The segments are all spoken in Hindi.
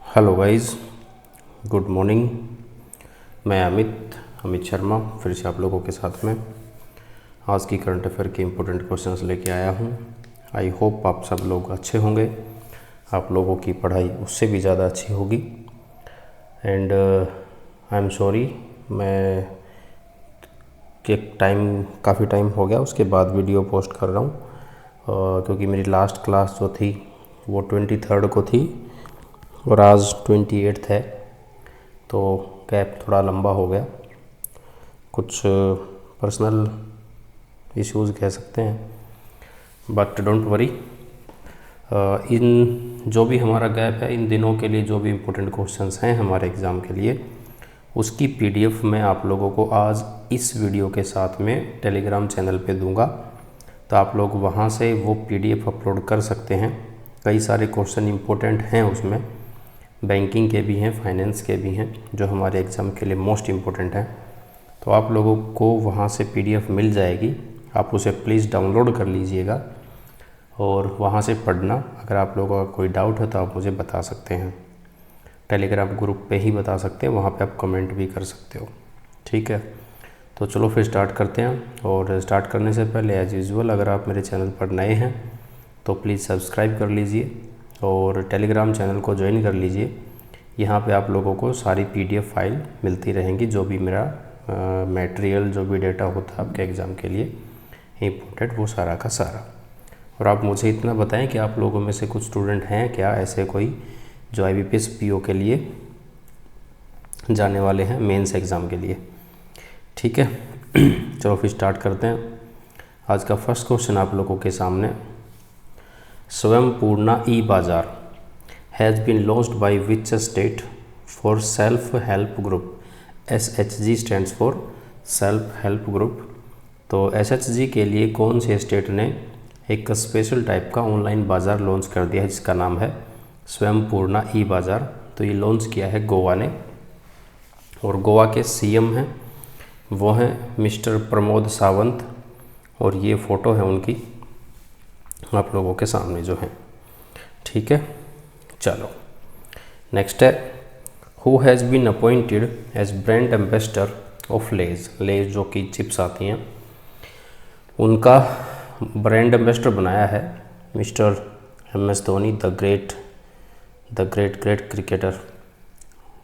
Hello guys, good morning. मैं अमित शर्मा फिर से आप लोगों के साथ में आज की करंट अफेयर के इम्पोर्टेंट क्वेश्चंस लेके आया हूँ। आई होप आप सब लोग अच्छे होंगे, आप लोगों की पढ़ाई उससे भी ज़्यादा अच्छी होगी। एंड आई एम सॉरी, मैं काफ़ी टाइम हो गया उसके बाद वीडियो पोस्ट कर रहा हूँ, क्योंकि मेरी लास्ट क्लास जो थी वो 23 को थी और आज 28 है, तो गैप थोड़ा लंबा हो गया। कुछ पर्सनल इश्यूज़ कह सकते हैं, बट डोंट वरी। इन जो भी हमारा गैप है, इन दिनों के लिए जो भी इम्पोर्टेंट क्वेश्चंस हैं हमारे एग्ज़ाम के लिए, उसकी पीडीएफ मैं आप लोगों को आज इस वीडियो के साथ में टेलीग्राम चैनल पे दूंगा, तो आप लोग वहाँ से वो पीडीएफ अपलोड कर सकते हैं। कई सारे क्वेश्चन इम्पोर्टेंट हैं उसमें, बैंकिंग के भी हैं, फाइनेंस के भी हैं, जो हमारे एग्ज़ाम के लिए मोस्ट इम्पोर्टेंट हैं। तो आप लोगों को वहाँ से पीडीएफ मिल जाएगी, आप उसे प्लीज़ डाउनलोड कर लीजिएगा और वहाँ से पढ़ना। अगर आप लोगों का कोई डाउट है तो आप मुझे बता सकते हैं, टेलीग्राम ग्रुप पे ही बता सकते हैं, वहाँ पे आप कमेंट भी कर सकते हो। ठीक है, तो चलो फिर स्टार्ट करते हैं। और स्टार्ट करने से पहले एज यूजुअल अगर आप मेरे चैनल पर नए हैं तो प्लीज़ सब्सक्राइब कर लीजिए और टेलीग्राम चैनल को ज्वाइन कर लीजिए। यहाँ पे आप लोगों को सारी पीडीएफ फाइल मिलती रहेंगी, जो भी मेरा मटेरियल, जो भी डेटा होता है आपके एग्ज़ाम के लिए इम्पोर्टेंट, वो सारा का सारा। और आप मुझे इतना बताएं कि आप लोगों में से कुछ स्टूडेंट हैं क्या ऐसे कोई जो IBPS PO के लिए जाने वाले हैं मेंस एग्ज़ाम के लिए। ठीक है, चलो फिर स्टार्ट करते हैं। आज का फर्स्ट क्वेश्चन आप लोगों के सामने, Swayampurna e bazaar has been launched by which state for self help group. SHG stands for self help group. तो SHG के लिए कौन से स्टेट ने एक स्पेशल टाइप का ऑनलाइन बाज़ार लॉन्च कर दिया है जिसका नाम है स्वयंपूर्णा ई बाज़ार। तो ये लॉन्च किया है गोवा ने, और गोवा के CM हैं वो हैं मिस्टर प्रमोद सावंत, और ये फ़ोटो है उनकी आप लोगों के सामने जो है। ठीक है, चलो नेक्स्ट है, who has been appointed as brand ambassador of Lay's जो कि चिप्स आती हैं, उनका ब्रांड एम्बेसडर बनाया है mister MS Dhoni, the great cricketer.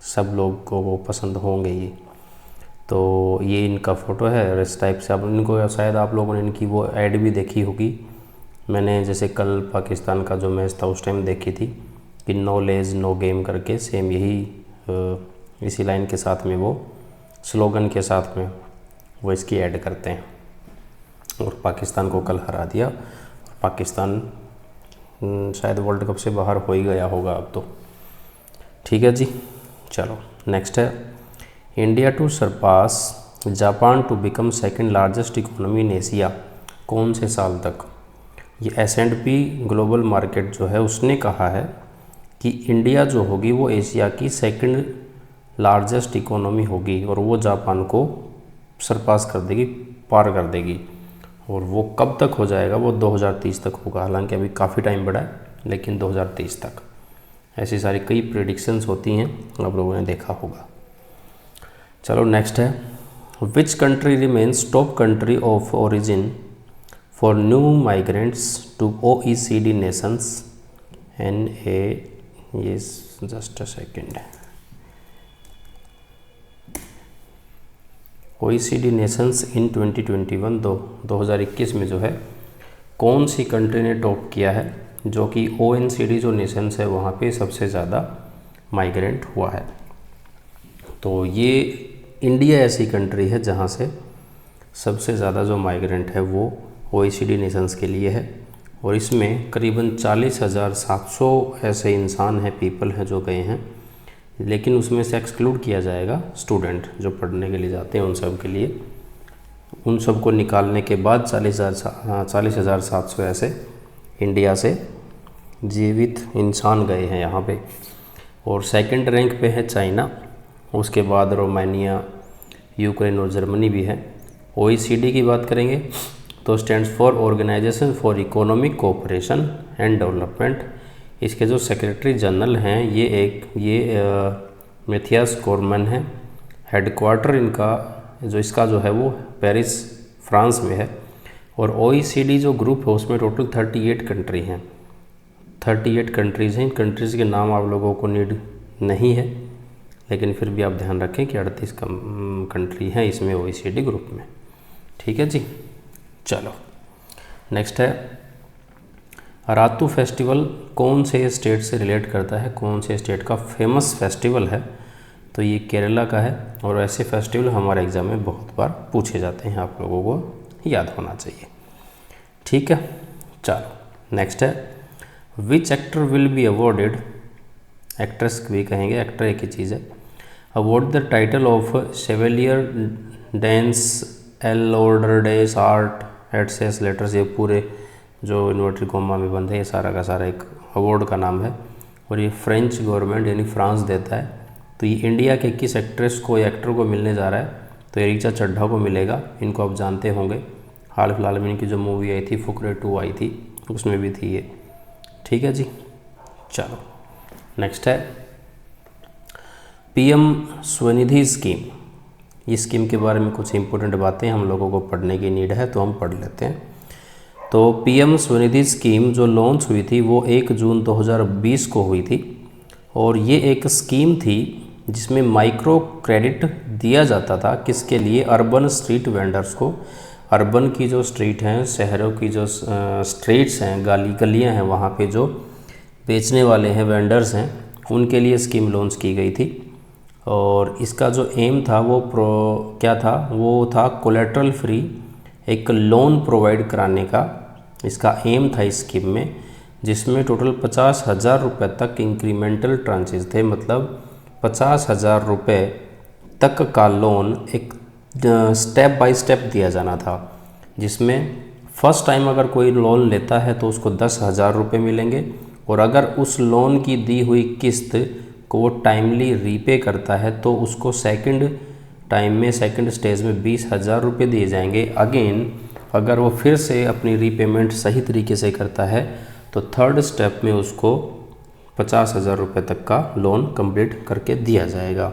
सब लोग को वो पसंद होंगे ये। तो ये इनका फ़ोटो है, इस टाइप से आप इनको शायद आप लोगों ने इनकी वो ऐड भी देखी होगी। मैंने जैसे कल पाकिस्तान का जो मैच था उस टाइम देखी थी कि नो लेज नो गेम करके, सेम यही इसी लाइन के साथ में, वो स्लोगन के साथ में वो इसकी ऐड करते हैं, और पाकिस्तान को कल हरा दिया। पाकिस्तान शायद वर्ल्ड कप से बाहर हो ही गया होगा अब तो। ठीक है जी, चलो नेक्स्ट है, India to surpass Japan to become second largest economy in Asia कौन से साल तक। ये S&P ग्लोबल मार्केट जो है उसने कहा है कि इंडिया जो होगी वो एशिया की सेकंड लार्जेस्ट इकोनॉमी होगी, और वो जापान को सरपास कर देगी, पार कर देगी। और वो कब तक हो जाएगा, वो 2030 तक होगा। हालांकि अभी काफ़ी टाइम बड़ा है, लेकिन 2030 तक। ऐसी सारी कई प्रेडिक्शंस होती हैं, आप लोगों ने देखा होगा। चलो नेक्स्ट है, which country remains top country of origin for new migrants to OECD nations just a second. OECD nations in 2021 में जो है कौन सी कंट्री ने टॉप किया है, जो कि OECD जो नेशंस है वहाँ पे सबसे ज़्यादा माइग्रेंट हुआ है। तो ये इंडिया ऐसी कंट्री है जहाँ से सबसे ज़्यादा जो माइग्रेंट है वो OECD नेशंस के लिए है, और इसमें करीबन 40,700 ऐसे इंसान हैं, पीपल हैं जो गए हैं, लेकिन उसमें से एक्सक्लूड किया जाएगा स्टूडेंट जो पढ़ने के लिए जाते हैं, उन सब के लिए, उन सब को निकालने के बाद 40,700 ऐसे इंडिया से जीवित इंसान गए हैं यहाँ पे। और सेकंड रैंक पे है चाइना, उसके बाद रोमानिया, यूक्रेन और जर्मनी भी है। OECD की बात करेंगे तो stands for organisation for economic cooperation and development. इसके जो सेक्रेटरी जनरल हैं ये मैथियास कोरमन है। हेडक्वार्टर इनका इसका जो है वो पेरिस फ्रांस में है। और OECD जो ग्रुप है उसमें टोटल 38 कंट्री हैं, 38 कंट्रीज़ हैं। इन कंट्रीज़ के नाम आप लोगों को नीड नहीं है, लेकिन फिर भी आप ध्यान रखें कि 38 कंट्री हैं इसमें OECD ग्रुप में। ठीक है जी। चलो नेक्स्ट है, अरातू फेस्टिवल कौन से स्टेट से रिलेट करता है, कौन से स्टेट का फेमस फेस्टिवल है? तो ये केरला का है। और ऐसे फेस्टिवल हमारे एग्ज़ाम में बहुत बार पूछे जाते हैं, आप लोगों को याद होना चाहिए। ठीक है। चलो नेक्स्ट है, which actor will be awarded, actress भी कहेंगे, एक्टर एक ही चीज़ है, award the title of chevalier dans l' ordre des arts et des lettres. ये पूरे जो इन्वर्टेड कॉमा में बंद है ये सारा का सारा एक अवार्ड का नाम है। और ये फ्रेंच गवर्नमेंट यानी फ्रांस देता है। तो ये इंडिया के किस एक्ट्रेस को या एक्टर को मिलने जा रहा है? तो ये ऋचा चड्ढा को मिलेगा। इनको आप जानते होंगे, हाल फिलहाल में इनकी जो मूवी आई थी फुकरे 2 आई थी, उसमें भी थी ये। ठीक है जी। चलो नेक्स्ट है, PM स्वनिधि स्कीम। इस स्कीम के बारे में कुछ इंपॉर्टेंट बातें हम लोगों को पढ़ने की नीड है, तो हम पढ़ लेते हैं। तो PM स्वनिधि स्कीम जो लॉन्च हुई थी वो 1 जून 2020 को हुई थी। और ये एक स्कीम थी जिसमें माइक्रो क्रेडिट दिया जाता था, किसके लिए? अर्बन स्ट्रीट वेंडर्स को। अर्बन की जो स्ट्रीट हैं, शहरों की जो स्ट्रीट्स हैं, गलियाँ हैं, वहाँ पे जो बेचने वाले हैं, वेंडर्स हैं, उनके लिए स्कीम लॉन्च की गई थी। और इसका जो एम था वो क्या था? वो था कोलेट्रल फ्री एक लोन प्रोवाइड कराने का इसका एम था इस स्कीम में, जिसमें टोटल 50,000 रुपये तक इंक्रीमेंटल ट्रांचेज थे। मतलब 50,000 रुपये तक का लोन एक स्टेप बाय स्टेप दिया जाना था, जिसमें फर्स्ट टाइम अगर कोई लोन लेता है तो उसको 10,000 रुपये मिलेंगे। और अगर उस लोन की दी हुई किस्त को वो टाइमली रीपे करता है तो उसको सेकंड टाइम में, सेकंड स्टेज में 20,000 रुपये दिए जाएंगे। अगेन अगर वो फिर से अपनी रीपेमेंट सही तरीके से करता है तो थर्ड स्टेप में उसको 50,000 रुपये तक का लोन कंप्लीट करके दिया जाएगा।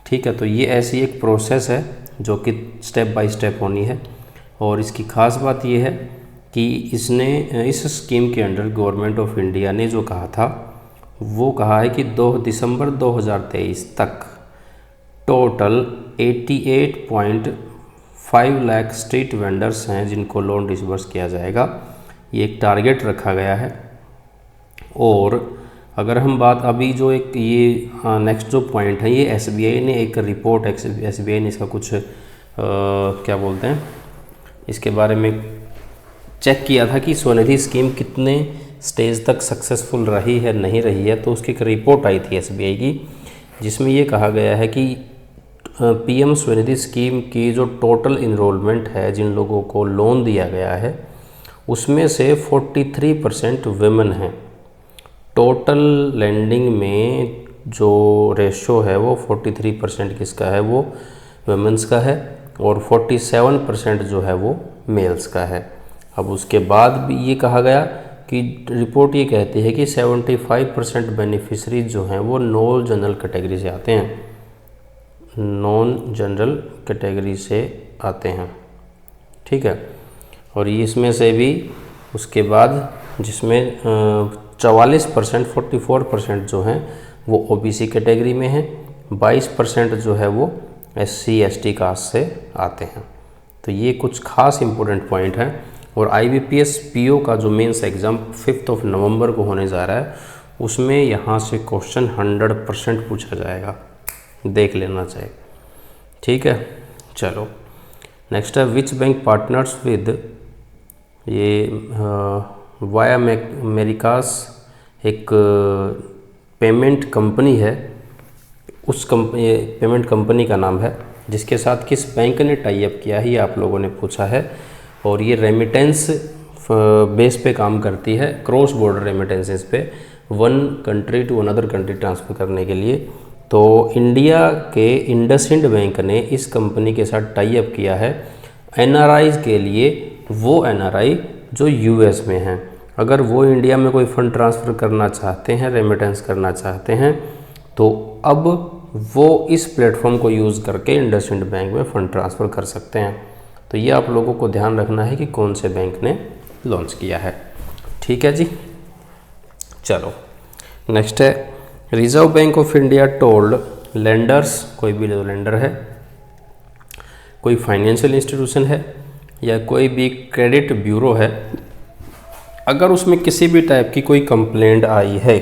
ठीक है। तो ये ऐसी एक प्रोसेस है जो कि स्टेप बाय स्टेप होनी है। और इसकी ख़ास बात ये है कि इस स्कीम के अंडर गवर्नमेंट ऑफ इंडिया ने जो कहा था वो कहा है कि 2 दिसंबर 2023 तक टोटल 88.5 लाख स्ट्रीट वेंडर्स हैं जिनको लोन डिसबर्स किया जाएगा। ये एक टारगेट रखा गया है। और अगर हम बात अभी जो एक ये नेक्स्ट जो पॉइंट है, ये SBI ने एक रिपोर्ट, SBI ने इसका कुछ क्या बोलते हैं, इसके बारे में चेक किया था कि स्वनिधि स्कीम कितने स्टेज तक सक्सेसफुल रही है, नहीं रही है। तो उसकी एक रिपोर्ट आई थी SBI की, जिसमें ये कहा गया है कि PM स्वनिधि स्कीम की जो टोटल इनरोलमेंट है, जिन लोगों को लोन दिया गया है, उसमें से 43% वुमेन हैं। टोटल लैंडिंग में जो रेशो है वो 43% किसका है? वो वुमेन्स का है। और 47% जो है वो मेल्स का है। अब उसके बाद भी ये कहा गया कि रिपोर्ट ये कहती है कि 75% बेनिफिशरीज जो हैं वो नॉन जनरल कैटेगरी से आते हैं, नॉन जनरल कैटेगरी से आते हैं। ठीक है। और इसमें से भी उसके बाद जिसमें 44% 44% जो हैं वो OBC कैटेगरी में हैं, 22% जो है वो SC ST कास्ट से आते हैं। तो ये कुछ खास इंपॉर्टेंट पॉइंट हैं। और IBPS PO का जो मेंस एग्ज़ाम 5 नवंबर को होने जा रहा है, उसमें यहाँ से क्वेश्चन 100% पूछा जाएगा, देख लेना चाहिए। ठीक है। चलो नेक्स्ट है, विच बैंक पार्टनर्स विद, ये वाया अमेरिकास एक पेमेंट कंपनी है, उस पेमेंट कंपनी का नाम है, जिसके साथ किस बैंक ने टाई अप किया है, ये आप लोगों ने पूछा है। और ये रेमिटेंस बेस पे काम करती है, क्रॉस बॉर्डर रेमिटेंसेस पे, one country to another country transfer करने के लिए। तो इंडिया के इंडसइंड बैंक ने इस कंपनी के साथ टाई अप किया है NRIs के लिए, वो NRI जो US में हैं। अगर वो इंडिया में कोई फ़ंड ट्रांसफ़र करना चाहते हैं, रेमिटेंस करना चाहते हैं, तो अब वो इस प्लेटफॉर्म को यूज़ करके इंडसइंड बैंक में फ़ंड ट्रांसफ़र कर सकते हैं। तो ये आप लोगों को ध्यान रखना है कि कौन से बैंक ने लॉन्च किया है। ठीक है जी, चलो नेक्स्ट है, Reserve Bank of India told lenders, कोई भी लेंडर है, कोई फाइनेंशियल इंस्टीट्यूशन है या कोई भी क्रेडिट ब्यूरो है, अगर उसमें किसी भी टाइप की कोई कंप्लेंट आई है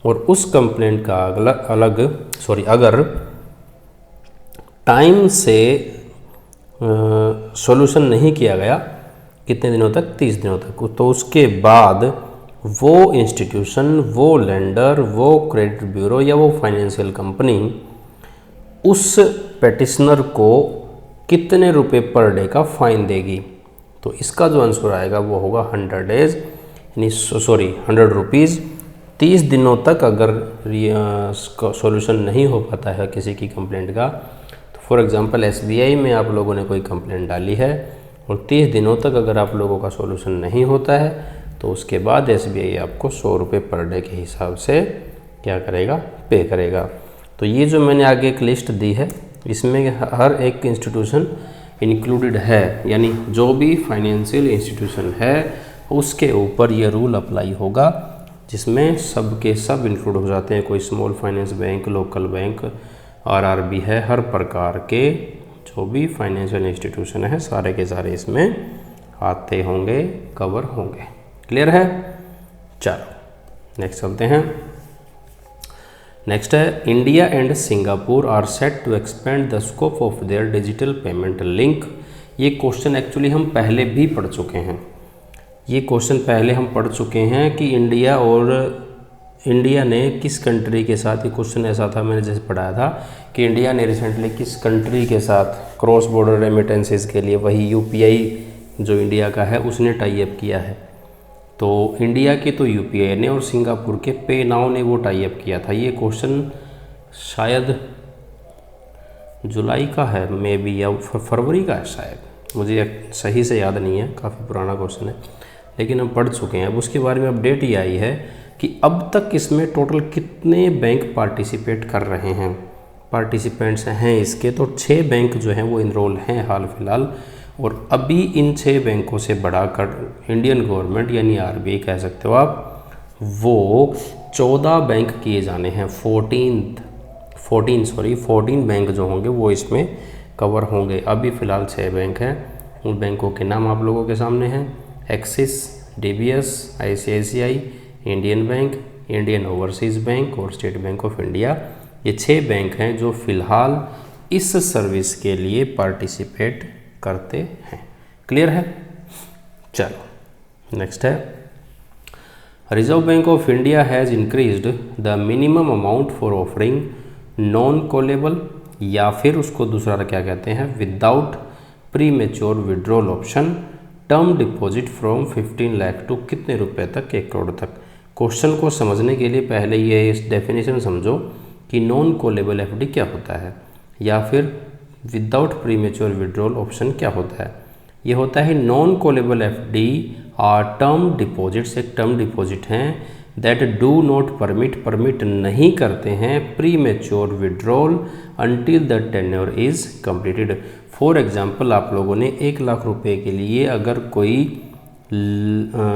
और उस कंप्लेंट का अगर टाइम से सॉल्यूशन नहीं किया गया, कितने दिनों तक, 30 दिनों तक, तो उसके बाद वो इंस्टीट्यूशन, वो लेंडर, वो क्रेडिट ब्यूरो या वो फाइनेंशियल कंपनी उस पेटिशनर को कितने रुपए पर डे का फाइन देगी। तो इसका जो आंसर आएगा वो होगा 100 डेज, यानी 100 रुपीज़। 30 दिनों तक अगर सॉल्यूशन नहीं हो पाता है किसी की कंप्लेंट का, तो फॉर एग्जांपल SBI में आप लोगों ने कोई कंप्लेंट डाली है और 30 दिनों तक अगर आप लोगों का सॉल्यूशन नहीं होता है, तो उसके बाद SBI आपको 100 रुपये पर डे के हिसाब से क्या करेगा, पे करेगा। तो ये जो मैंने आगे एक लिस्ट दी है, इसमें हर एक इंस्टीट्यूशन इंक्लूडेड है, यानी जो भी फाइनेंशियल इंस्टीट्यूशन है उसके ऊपर ये रूल अप्लाई होगा, जिसमें सब के सब इंक्लूड हो जाते हैं। कोई small finance bank, local bank, RRB है, हर प्रकार के जो भी फाइनेंशियल इंस्टीट्यूशन है सारे के सारे इसमें आते होंगे, कवर होंगे। क्लियर है? चलो नेक्स्ट चलते हैं। नेक्स्ट है, India and Singapore are set to expand the scope of their digital payment link. ये क्वेश्चन एक्चुअली हम पहले भी पढ़ चुके हैं। ये क्वेश्चन पहले हम पढ़ चुके हैं कि इंडिया ने किस कंट्री के साथ, ये क्वेश्चन ऐसा था मैंने जैसे पढ़ाया था कि इंडिया ने रिसेंटली किस कंट्री के साथ क्रॉस बॉर्डर रेमिटेंसेस के लिए, वही UPI जो इंडिया का है उसने टाई अप किया है। तो इंडिया के तो UPI ने और सिंगापुर के पे नाउ ने वो टाई अप किया था। ये क्वेश्चन शायद जुलाई का है, मे बी, या फरवरी का है शायद, मुझे सही से याद नहीं है, काफ़ी पुराना क्वेश्चन है, लेकिन हम पढ़ चुके हैं। अब उसके बारे में अपडेट ये आई है कि अब तक इसमें टोटल कितने बैंक पार्टिसिपेट कर रहे हैं, पार्टिसिपेंट्स हैं इसके, तो 6 बैंक जो हैं वो इनरोल हैं हाल फिलहाल। और अभी इन 6 बैंकों से बढ़ाकर इंडियन गवर्नमेंट यानी RBI कह सकते हो आप, वो 14 बैंक किए जाने हैं। 14 बैंक जो होंगे वो इसमें कवर होंगे। अभी फ़िलहाल 6 बैंक हैं, उन बैंकों के नाम आप लोगों के सामने हैं, axis, DBS, ICICI, Indian bank, Indian overseas bank और स्टेट बैंक ऑफ इंडिया। ये 6 बैंक हैं जो फ़िलहाल इस सर्विस के लिए पार्टिसिपेट करते हैं। क्लियर है? चलो नेक्स्ट है, Reserve Bank of India has increased the minimum amount for offering non callable, या फिर उसको दूसरा क्या कहते हैं, without premature withdrawal option term deposit from 15 lakh to कितने रुपए तक, 1 करोड़ तक। क्वेश्चन को समझने के लिए पहले ये इस डेफिनेशन समझो कि नॉन कॉलेबल FD क्या होता है, या फिर विदाउट प्रीमेच्योर विड्रॉल ऑप्शन क्या होता है। ये होता है नॉन कॉलेबल FD और टर्म डिपॉजिट्स, एक टर्म डिपॉजिट हैं दैट डू नॉट परमिट नहीं करते हैं premature withdrawal until the tenure is completed. For example, आप लोगों ने 1 लाख रुपए के लिए अगर कोई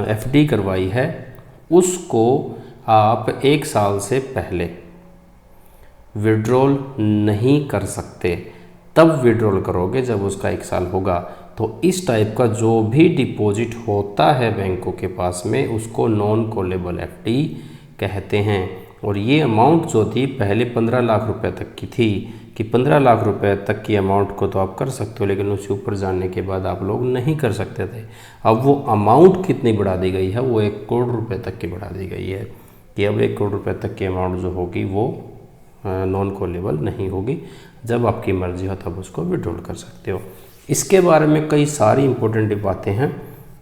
FD करवाई है, उसको आप 1 साल से पहले विड्रॉल नहीं कर सकते, तब विड्रॉल करोगे जब उसका 1 साल होगा। तो इस टाइप का जो भी डिपॉजिट होता है बैंकों के पास में, उसको नॉन कॉलेबल FD कहते हैं। और ये अमाउंट जो थी पहले 15 लाख रुपए तक की थी, कि 15 लाख रुपए तक की अमाउंट को तो आप कर सकते हो, लेकिन उससे ऊपर जाने के बाद आप लोग नहीं कर सकते थे। अब वो अमाउंट कितनी बढ़ा दी गई है, वो 1 करोड़ रुपए तक की बढ़ा दी गई है, कि अब 1 करोड़ रुपए तक की अमाउंट जो होगी वो नॉन कॉलेबल नहीं होगी, जब आपकी मर्जी हो तब उसको विड्रॉल कर सकते हो। इसके बारे में कई सारी इंपॉर्टेंट बातें हैं,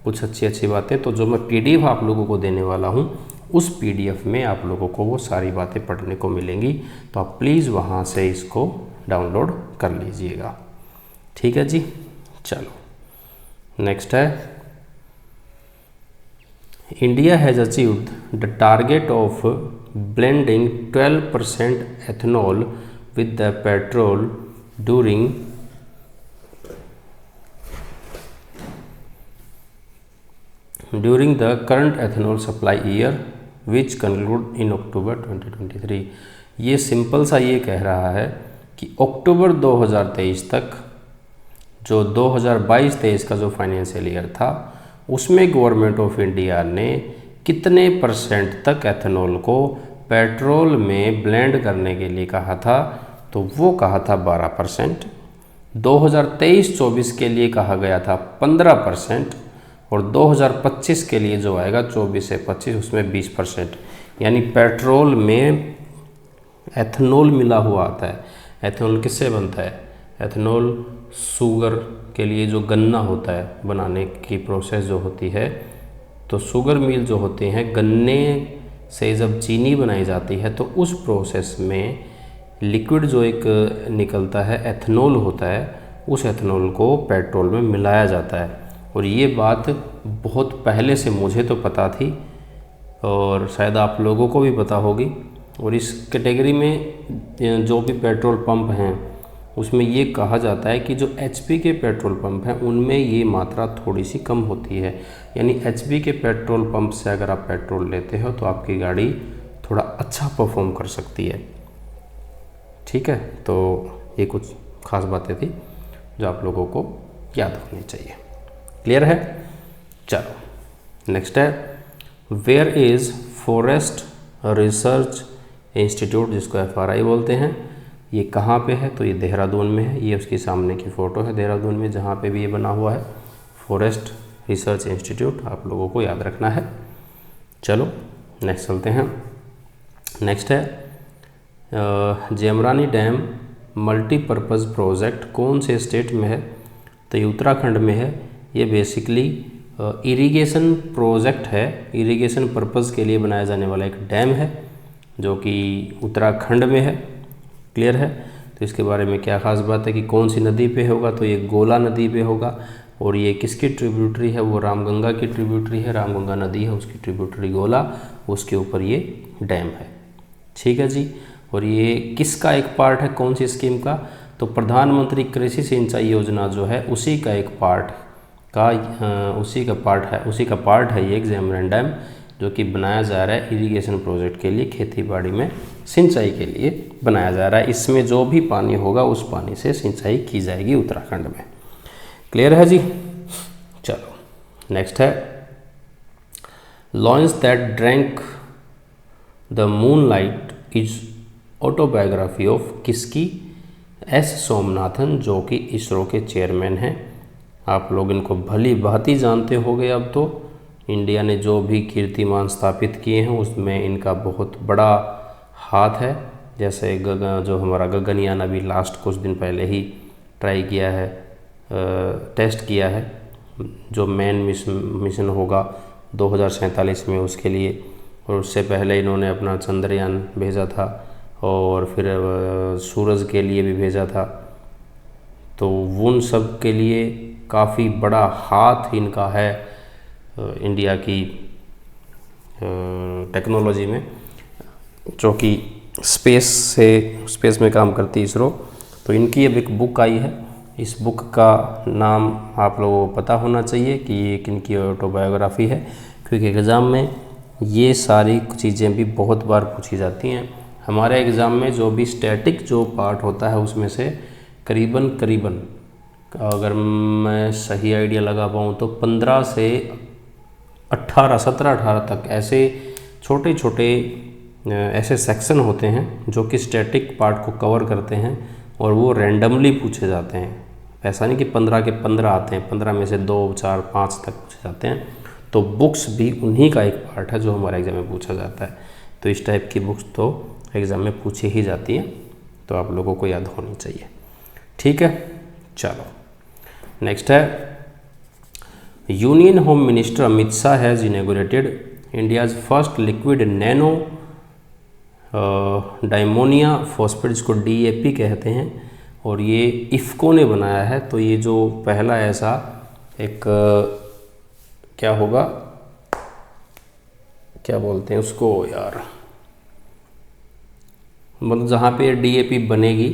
कुछ अच्छी बातें, तो जो मैं PDF आप लोगों को देने वाला हूँ, उस PDF में आप लोगों को वो सारी बातें पढ़ने को मिलेंगी, तो आप प्लीज़ वहाँ से इसको डाउनलोड कर लीजिएगा। ठीक है जी, चलो नेक्स्ट है, India has achieved the target of blending 12% ethanol with the petrol during the current ethanol supply year which conclude in October 2023। ये सिंपल सा ये कह रहा है कि अक्टूबर 2023 तक जो 2022-23 का जो फाइनेंशियल ईयर था उसमें गवर्नमेंट ऑफ इंडिया ने कितने परसेंट तक एथेनॉल को पेट्रोल में ब्लेंड करने के लिए कहा था, तो वो कहा था 12%। 2023-24 के लिए कहा गया था 15% और 2025 के लिए जो आएगा 24 से 25 उसमें 20%। यानी पेट्रोल में एथेनॉल मिला हुआ आता है। एथेनॉल किससे बनता है? एथेनॉल शुगर के लिए जो गन्ना होता है बनाने की प्रोसेस जो होती है, तो शुगर मिल जो होते हैं गन्ने से जब चीनी बनाई जाती है तो उस प्रोसेस में लिक्विड जो एक निकलता है एथेनॉल होता है, उस एथेनॉल को पेट्रोल में मिलाया जाता है। और ये बात बहुत पहले से मुझे तो पता थी और शायद आप लोगों को भी पता होगी। और इस कैटेगरी में जो भी पेट्रोल पंप हैं उसमें ये कहा जाता है कि जो एचपी के पेट्रोल पंप हैं उनमें ये मात्रा थोड़ी सी कम होती है। यानी एचपी के पेट्रोल पंप से अगर आप पेट्रोल लेते हो तो आपकी गाड़ी थोड़ा अच्छा परफॉर्म कर सकती है। ठीक है, तो ये कुछ खास बातें थी जो आप लोगों को याद होनी चाहिए। क्लियर है? चलो नेक्स्ट है, where is forest research institute, जिसको FRI बोलते हैं, ये कहाँ पे है? तो ये देहरादून में है। ये उसकी सामने की फ़ोटो है देहरादून में जहाँ पे भी ये बना हुआ है, फॉरेस्ट रिसर्च इंस्टीट्यूट, आप लोगों को याद रखना है। चलो नेक्स्ट चलते हैं। नेक्स्ट है जेमरानी डैम मल्टीपर्पज़ प्रोजेक्ट कौन से स्टेट में है? तो ये उत्तराखंड में है। ये बेसिकली इरिगेशन प्रोजेक्ट है, इरिगेशन पर्पज़ के लिए बनाया जाने वाला एक डैम है जो कि उत्तराखंड में है। क्लियर है? तो इसके बारे में क्या ख़ास बात है कि कौन सी नदी पे होगा? तो ये गोला नदी पे होगा। और ये किसकी ट्रिब्यूटरी है? वो रामगंगा की ट्रिब्यूटरी है, रामगंगा नदी है उसकी ट्रिब्यूटरी गोला, उसके ऊपर ये डैम है। ठीक है जी। और ये किसका एक पार्ट है, कौन सी स्कीम का? तो प्रधानमंत्री कृषि सिंचाई योजना जो है उसी का एक पार्ट का उसी का पार्ट है ये जेमरानी डैम, जो कि बनाया जा रहा है इरिगेशन प्रोजेक्ट के लिए, खेती-बाड़ी में सिंचाई के लिए बनाया जा रहा है। इसमें जो भी पानी होगा उस पानी से सिंचाई की जाएगी उत्तराखंड में। क्लियर है जी? चलो नेक्स्ट है, launch that drank the moonlight is autobiography of किसकी? S सोमनाथन, जो कि इसरो के चेयरमैन हैं। आप लोग इनको भली भांति जानते होंगे। अब तो इंडिया ने जो भी कीर्तिमान स्थापित किए हैं उसमें इनका बहुत बड़ा हाथ है। जैसे जो हमारा गगनयान अभी लास्ट कुछ दिन पहले ही ट्राई किया है, टेस्ट किया है, जो मेन मिशन होगा 2047 में उसके लिए। और उससे पहले इन्होंने अपना चंद्रयान भेजा था और फिर सूरज के लिए भी भेजा था। तो उन सब के लिए काफ़ी बड़ा हाथ इनका है इंडिया की टेक्नोलॉजी में, जो कि स्पेस में काम करती है इसरो। तो इनकी अब एक बुक आई है, इस बुक का नाम आप लोगों को पता होना चाहिए कि ये किनकी ऑटोबायोग्राफी है, क्योंकि एग्ज़ाम में ये सारी चीज़ें भी बहुत बार पूछी जाती हैं। हमारे एग्ज़ाम में जो भी स्टैटिक जो पार्ट होता है उसमें से करीबन अगर मैं सही आइडिया लगा पाऊँ तो 15 से 17-18 तक ऐसे छोटे छोटे ऐसे सेक्शन होते हैं जो कि स्टैटिक पार्ट को कवर करते हैं और वो रैंडमली पूछे जाते हैं। ऐसा नहीं कि 15 के 15 आते हैं, 15 में से 2, 4, 5 तक पूछे जाते हैं। तो बुक्स भी उन्हीं का एक पार्ट है जो हमारे एग्ज़ाम में पूछा जाता है। तो इस टाइप की बुक्स तो एग्ज़ाम में पूछी ही जाती हैं, तो आप लोगों को याद होनी चाहिए। ठीक है, चलो नेक्स्ट है, union home minister Amit Shah has inaugurated India's first liquid nano diammonium phosphate, जिसको DAP कहते हैं, और ये इफ़को ने बनाया है। तो ये जो पहला ऐसा एक क्या होगा क्या बोलते हैं उसको यार, मतलब जहाँ पे डीएपी बनेगी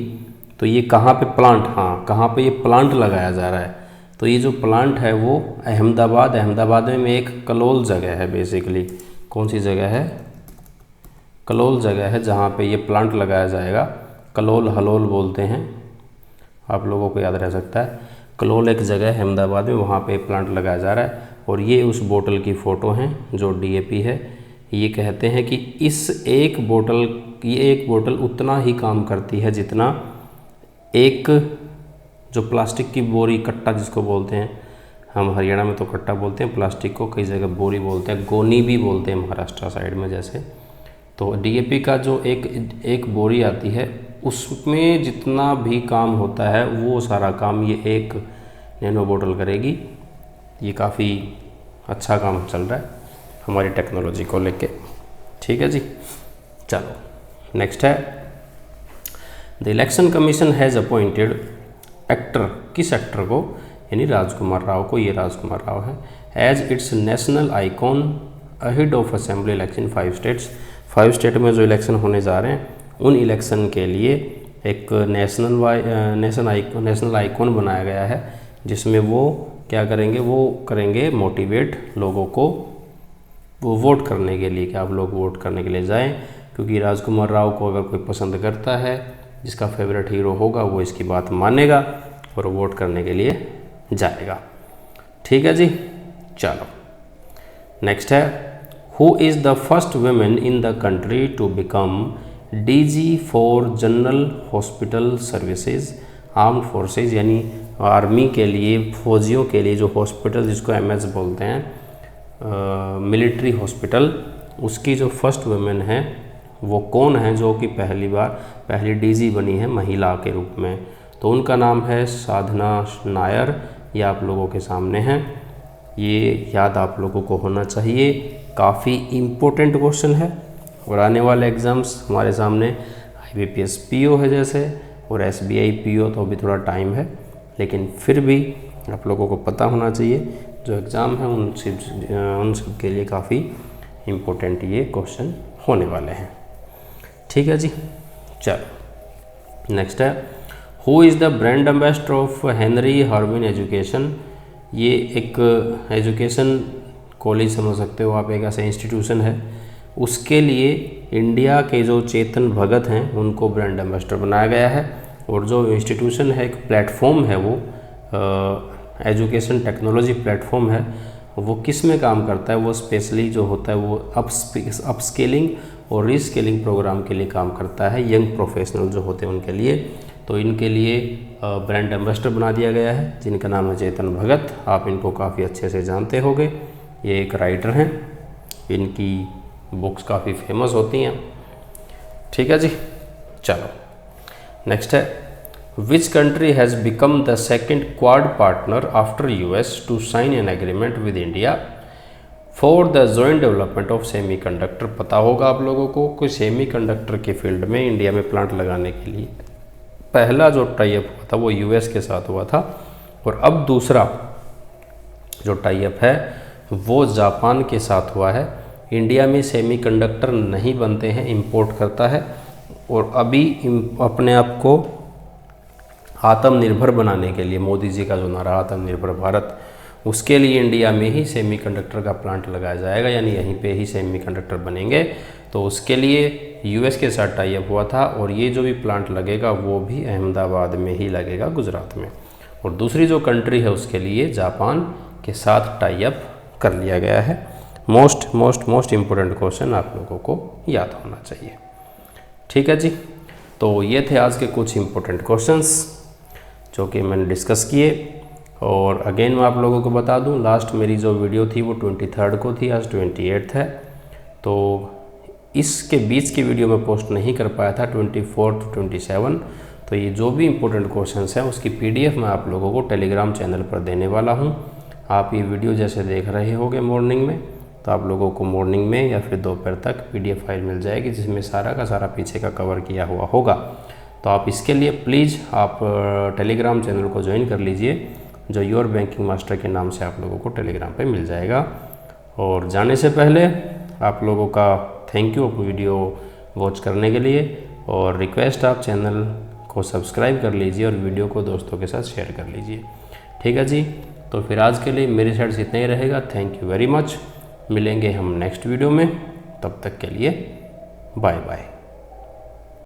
तो ये कहाँ पे प्लांट, हाँ कहाँ पे ये प्लांट लगाया जा रहा है। तो ये जो प्लांट है वो अहमदाबाद में एक कलोल जगह है बेसिकली। कौन सी जगह है? कलोल जगह है जहाँ पे ये प्लांट लगाया जाएगा। कलोल हलोल बोलते हैं, आप लोगों को याद रह सकता है। कलोल एक जगह है अहमदाबाद में, वहाँ पे प्लांट लगाया जा रहा है। और ये उस बोतल की फ़ोटो हैं जो डीएपी है। ये कहते हैं कि ये एक बोतल उतना ही काम करती है जितना एक जो प्लास्टिक की बोरी, कट्टा जिसको बोलते हैं, हम हरियाणा में तो कट्टा बोलते हैं, प्लास्टिक को कई जगह बोरी बोलते हैं, गोनी भी बोलते हैं महाराष्ट्र साइड में जैसे। तो डीएपी का जो एक बोरी आती है उसमें जितना भी काम होता है वो सारा काम ये एक नैनो बोतल करेगी। ये काफ़ी अच्छा काम चल रहा है हमारी टेक्नोलॉजी को लेके। ठीक है जी, चलो नेक्स्ट है, the election commission has appointed actor, किस एक्टर को, यानी राजकुमार राव को, ये राजकुमार राव है, as its national icon ahead of assembly election 5 states. 5 state में जो इलेक्शन होने जा रहे हैं उन इलेक्शन के लिए एक नेशनल आइकॉन बनाया गया है, जिसमें वो क्या करेंगे, वो करेंगे मोटिवेट लोगों को वो वोट करने के लिए, कि आप लोग वोट करने के लिए जाएं, क्योंकि राजकुमार राव को अगर कोई पसंद करता है, जिसका फेवरेट हीरो होगा, वो इसकी बात मानेगा और वोट करने के लिए जाएगा। ठीक है जी, चलो नेक्स्ट है, who is the first women in the country to become DG for general hospital services armed forces, यानी आर्मी के लिए, फौजियों के लिए जो हॉस्पिटल जिसको एमएस बोलते हैं, मिलिट्री हॉस्पिटल, उसकी जो फर्स्ट वुमेन है वो कौन है, जो कि पहली डीजी बनी है महिला के रूप में। तो उनका नाम है साधना नायर। ये आप लोगों के सामने है, ये याद आप लोगों को होना चाहिए, काफ़ी इम्पोर्टेंट क्वेश्चन है। और आने वाले एग्ज़ाम्स हमारे सामने IBPS PO है जैसे, और SBI PO तो अभी थोड़ा टाइम है, लेकिन फिर भी आप लोगों को पता होना चाहिए जो एग्ज़ाम है उन सब के लिए काफ़ी इम्पोर्टेंट ये क्वेश्चन होने वाले हैं। ठीक है जी, चलो नेक्स्ट है, who is the brand ambassador of Henry Harvin education. ये एक एजुकेशन कॉलेज समझ सकते हो आप, एक ऐसा इंस्टीट्यूशन है, उसके लिए इंडिया के जो चेतन भगत हैं उनको ब्रांड एम्बेसडर बनाया गया है। और जो इंस्टीट्यूशन है, एक प्लेटफॉर्म है, वो एजुकेशन टेक्नोलॉजी प्लेटफॉर्म है। वो किस में काम करता है, वो स्पेशली जो होता है वो अपस्केलिंग और रीस्केलिंग प्रोग्राम के लिए काम करता है, यंग प्रोफेशनल जो होते हैं उनके लिए। तो इनके लिए ब्रांड एम्बेसडर बना दिया गया है, जिनका नाम है चेतन भगत। आप इनको काफ़ी अच्छे से जानते होंगे, ये एक राइटर हैं, इनकी बुक्स काफ़ी फेमस होती हैं। ठीक है जी, चलो नेक्स्ट है, which country has become the second quad partner after US to sign an agreement with India for the joint development of semiconductor. पता होगा आप लोगों को, कोई सेमीकंडक्टर के फील्ड में इंडिया में प्लांट लगाने के लिए पहला जो टाई अप हुआ था वो US के साथ हुआ था, और अब दूसरा जो टाई अप है वो जापान के साथ हुआ है। इंडिया में सेमीकंडक्टर नहीं बनते हैं, इंपोर्ट करता है, और अभी अपने आप को आत्मनिर्भर बनाने के लिए मोदी जी का जो नारा आत्मनिर्भर भारत, उसके लिए इंडिया में ही सेमीकंडक्टर का प्लांट लगाया जाएगा, यानी यहीं पे ही सेमीकंडक्टर बनेंगे। तो उसके लिए US के साथ टाई अप हुआ था, और ये जो भी प्लांट लगेगा वो भी अहमदाबाद में ही लगेगा, गुजरात में। और दूसरी जो कंट्री है उसके लिए जापान के साथ टाई अप कर लिया गया है। मोस्ट इम्पोर्टेंट क्वेश्चन आप लोगों को याद होना चाहिए। ठीक है जी, तो ये थे आज के कुछ इम्पोर्टेंट क्वेश्चंस जो कि मैंने डिस्कस किए। और अगेन मैं आप लोगों को बता दूं, लास्ट मेरी जो वीडियो थी वो 23 को थी, आज 28 है, तो इसके बीच की वीडियो मैं पोस्ट नहीं कर पाया था 24 to 27। तो ये जो भी इम्पोर्टेंट क्वेश्चंस हैं उसकी PDF मैं आप लोगों को टेलीग्राम चैनल पर देने वाला हूँ। आप ये वीडियो जैसे देख रहे होंगे मॉर्निंग में, तो आप लोगों को मॉर्निंग में या फिर दोपहर तक PDF फाइल मिल जाएगी, जिसमें सारा का सारा पीछे का कवर किया हुआ होगा। तो आप इसके लिए प्लीज़ आप टेलीग्राम चैनल को ज्वाइन कर लीजिए, जो योर बैंकिंग मास्टर के नाम से आप लोगों को टेलीग्राम पे मिल जाएगा। और जाने से पहले आप लोगों का थैंक यू वीडियो वॉच करने के लिए, और रिक्वेस्ट आप चैनल को सब्सक्राइब कर लीजिए और वीडियो को दोस्तों के साथ शेयर कर लीजिए। ठीक है जी, तो फिर आज के लिए मेरी साइड से इतना ही रहेगा। Thank you very much. मिलेंगे हम नेक्स्ट वीडियो में, तब तक के लिए बाय बाय।